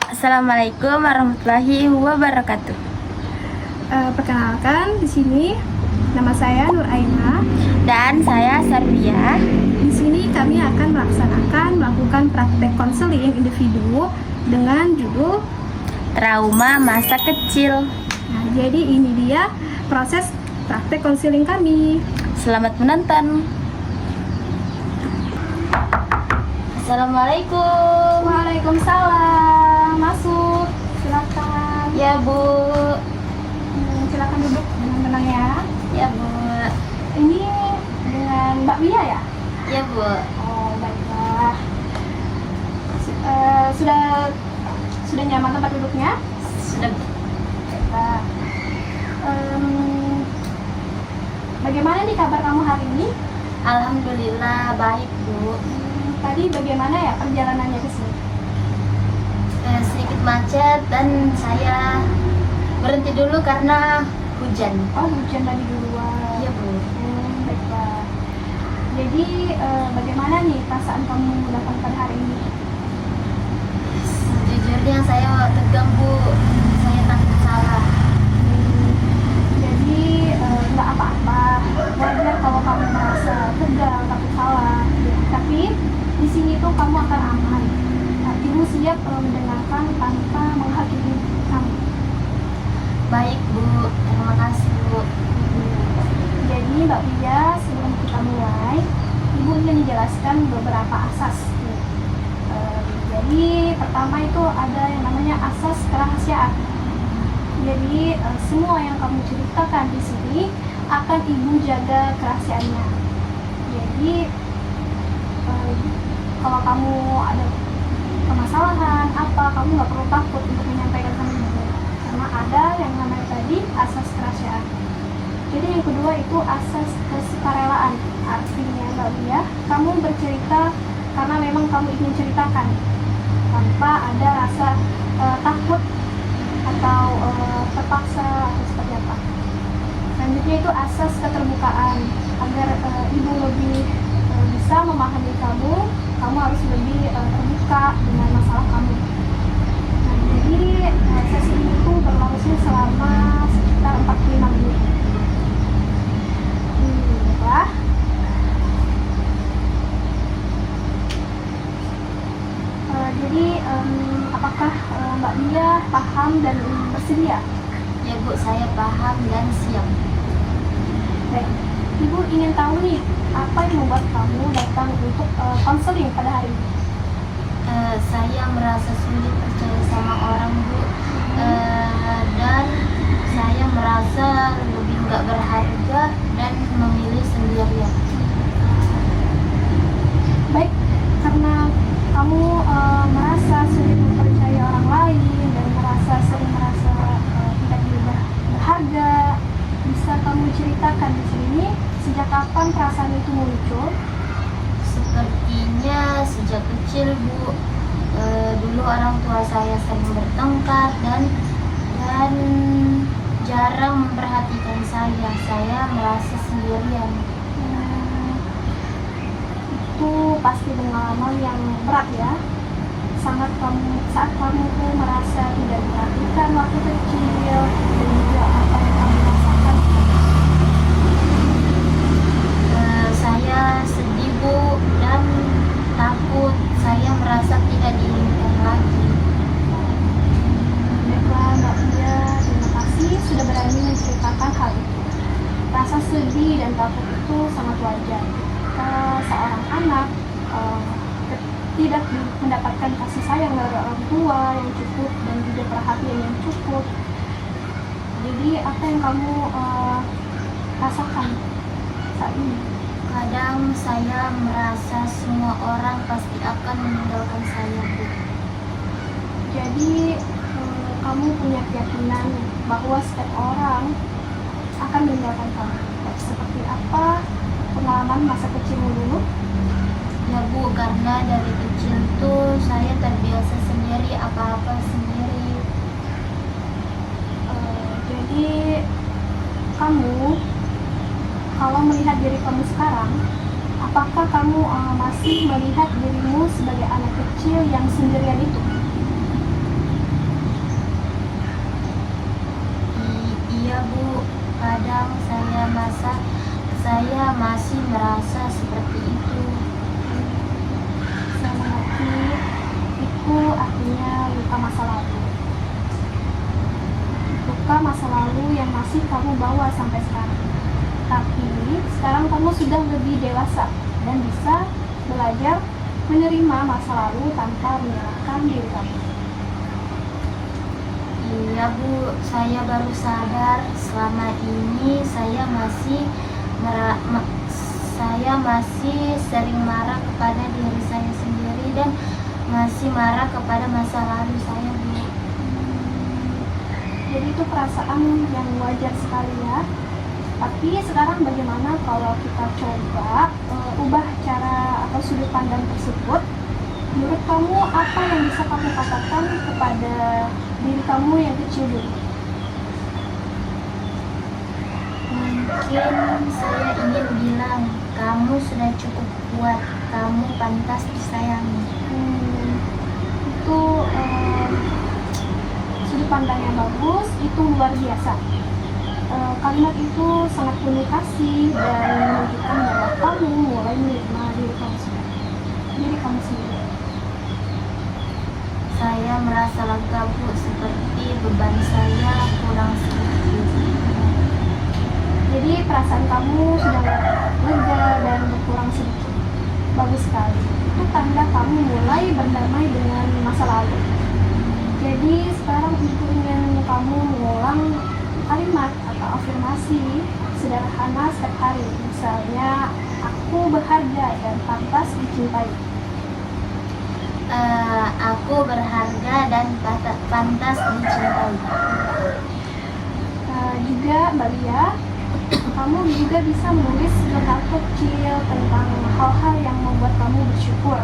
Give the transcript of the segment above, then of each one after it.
Assalamualaikum warahmatullahi wabarakatuh. Perkenalkan, di sini nama saya Nur Aina. Dan saya Sarvia. Di sini kami akan melakukan praktek konseling individu dengan judul Trauma masa kecil. Nah, jadi ini dia proses praktek konseling kami. Selamat menonton. Assalamualaikum. Waalaikumsalam. Masuk, silakan. Ya Bu. Silakan duduk dengan tenang ya. Ya Bu. Ini dengan Mbak Wia ya? Ya Bu. Oh, baiklah. Sudah nyaman tempat duduknya? Sudah. Baiklah. Bagaimana nih kabar kamu hari ini? Alhamdulillah baik Bu. Tadi bagaimana ya perjalanannya ke sini? Sedikit macet dan saya berhenti dulu karena hujan. Oh, hujan tadi duluan. Iya Bu. Baiklah. Jadi bagaimana nih perasaan kamu datang pada hari ini? Sejujurnya saya tegang Bu. Saya takut salah. Jadi nggak apa-apa. Wajar kalau kamu merasa tegang, takut salah. Tapi di sini tuh kamu akan aman. Ibu siap mendengarkan tanpa menghakimi kamu. Baik Bu, terima kasih Bu. Jadi Mbak Pia, sebelum kita mulai, Ibu ingin menjelaskan beberapa asas. Jadi pertama itu ada yang namanya asas kerahasiaan. Jadi semua yang kamu ceritakan di sini akan Ibu jaga kerahasiaannya. Jadi kalau kamu ada permasalahan apa, kamu nggak perlu takut untuk menyampaikan sama Ibu, karena ada yang namanya tadi asas kerahasiaan. Jadi yang kedua itu asas kesukarelaan. Artinya Mbak Bia, kamu bercerita karena memang kamu ingin ceritakan tanpa ada rasa takut atau terpaksa atau seperti apa. Selanjutnya itu asas keterbukaan. Agar Ibu lebih bisa memahami kamu harus lebih terbuka dengan masalah kamu. Nah, jadi sesi ini itu berlangsung selama sekitar 45 menit. Baiklah. Jadi apakah Mbak Dia paham dan bersedia? Ya Bu, saya paham dan siap. Baik, Ibu ingin tahu nih, apa yang membuat kamu datang untuk konseling pada hari ini? Saya merasa sulit percaya sama orang Bu. Dan saya merasa lebih nggak berharga dan memilih sendirian. Baik, karena kamu merasa sulit mempercayai orang lain dan sering merasa tidak berharga, bisa kamu ceritakan di sini sejak kapan perasaan itu muncul? Sepertinya sejak kecil Bu. Dulu orang tua saya sering bertengkar dan jarang memperhatikan saya. Saya merasa sendirian. Itu pasti pengalaman yang berat ya. Saat kamu tuh merasa tidak diperhatikan waktu kecil, dan juga apa yang kamu rasakan. Saya sedih Bu dan takut. Saya merasa tidak diinginkan lagi. Baiklah Mbak Pia, terima kasih sudah berani menceritakan hal itu. Rasa sedih dan takut itu sangat wajar. Seorang anak tidak mendapatkan kasih sayang dari orang tua yang cukup dan juga perhatian yang cukup. Jadi apa yang kamu rasakan saat ini? Kadang saya merasa semua orang pasti akan meninggalkan saya Bu. Jadi kamu punya keyakinan bahwa setiap orang akan meninggalkan kamu. Seperti apa pengalaman masa kecilmu dulu? Ya Bu, karena dari kecil tuh saya terbiasa sendiri, apa-apa sendiri. Jadi kamu, kalau melihat diri kamu sekarang, apakah kamu masih melihat dirimu sebagai anak kecil yang sendirian itu? masa saya masih merasa seperti itu. Saya mengerti, itu artinya luka masa lalu. Luka masa lalu yang masih kamu bawa sampai sekarang. Tapi sekarang kamu sudah lebih dewasa dan bisa belajar menerima masa lalu tanpa menyalahkan diri kamu. Iya Bu, saya baru sadar selama ini saya masih sering marah kepada diri saya sendiri dan masih marah kepada masa lalu saya Bu. Jadi itu perasaan yang wajar sekali ya. Tapi sekarang bagaimana kalau kita coba ubah cara atau sudut pandang tersebut? Menurut kamu apa yang bisa kamu katakan kepada diri kamu yang kecil dulu? Mungkin saya ingin bilang, kamu sudah cukup kuat, kamu pantas disayangi. Itu sudut pandang yang bagus, itu luar biasa. Kalimat itu sangat penuh kasih dan menunjukkan bahwa kamu mulai menerima diri kamu sendiri. Saya merasa lega Bu, seperti beban saya kurang sedikit. Jadi perasaan kamu sudah lega dan berkurang sedikit. Bagus sekali. Itu tanda kamu mulai berdamai dengan masa lalu. Jadi sekarang ibu ingin kamu mengulang kalimat atau afirmasi sederhana setiap hari. Misalnya, aku berharga dan pantas dicintai. Aku berharga dan pantas dicintai. Juga Mbak Lia, kamu juga bisa menulis hal kecil tentang hal-hal yang membuat kamu bersyukur.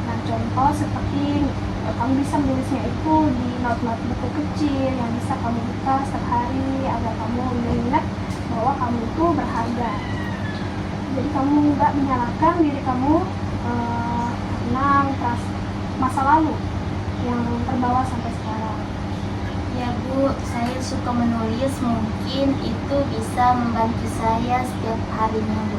Nah, contoh seperti kamu bisa menulisnya itu di not-not buku kecil yang bisa kamu buka setiap hari agar kamu mengingat bahwa kamu itu berharga. Jadi kamu nggak menyalahkan diri kamu tentang masa lalu yang terbawa sampai sekarang. Ya Bu, saya suka menulis, mungkin itu bisa membantu saya setiap harinya Bu.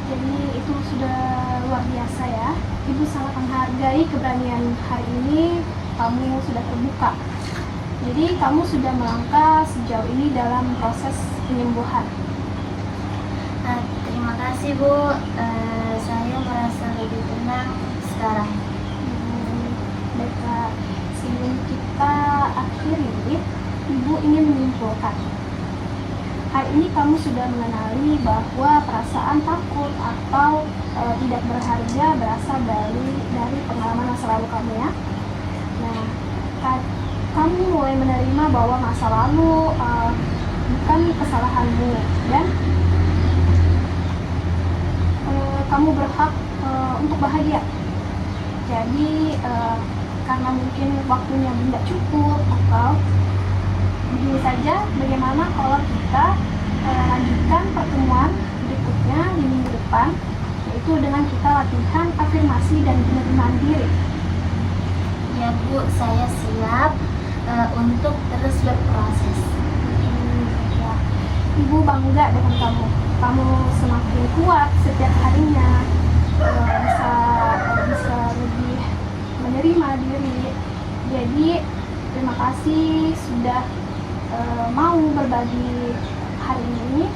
Jadi itu sudah luar biasa ya. Ibu sangat menghargai keberanian hari ini kamu sudah terbuka. Jadi kamu sudah melangkah sejauh ini dalam proses penyembuhan. Terima kasih Bu, saya merasa lebih tenang sekarang. Baiklah, sebelum kita akhiri, Ibu ingin menyimpulkan. Hari ini kamu sudah mengenali bahwa perasaan takut atau tidak berharga berasal dari pengalaman masa lalu kamu ya. Nah, kamu mulai menerima bahwa masa lalu bukan kesalahanmu dan kamu berhak untuk bahagia. Jadi karena mungkin waktunya tidak cukup atau begini saja, bagaimana kalau kita lanjutkan pertemuan berikutnya di minggu depan, yaitu dengan kita latihan afirmasi dan penerimaan diri. Ya Bu, saya siap untuk terus berproses. Ya. Ibu bangga dengan kamu. Kamu semakin kuat setiap harinya, bisa lebih menerima diri. Jadi terima kasih sudah mau berbagi hari ini.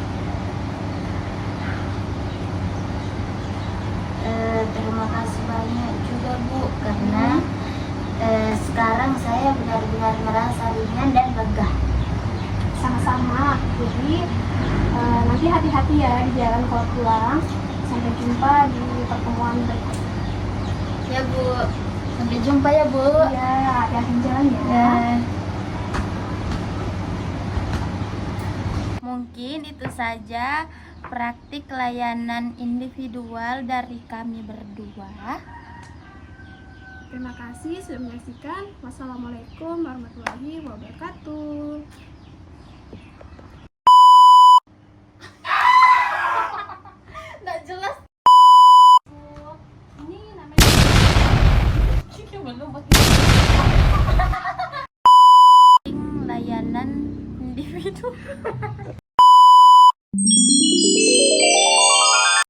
Terima kasih banyak juga Bu, karena sekarang saya benar-benar merasa ringan dan lega. Sama-sama. Jadi nanti hati-hati ya di jalan kalau pulang. Sampai jumpa di pertemuan berikutnya. Ya Bu, sampai jumpa ya Bu. Ya, hati-hati jalan ya. Mungkin itu saja praktik layanan individual dari kami berdua. Terima kasih sudah menyaksikan. Wassalamualaikum warahmatullahi wabarakatuh. Nggak jelas. Ini namanya Layanan individual individu.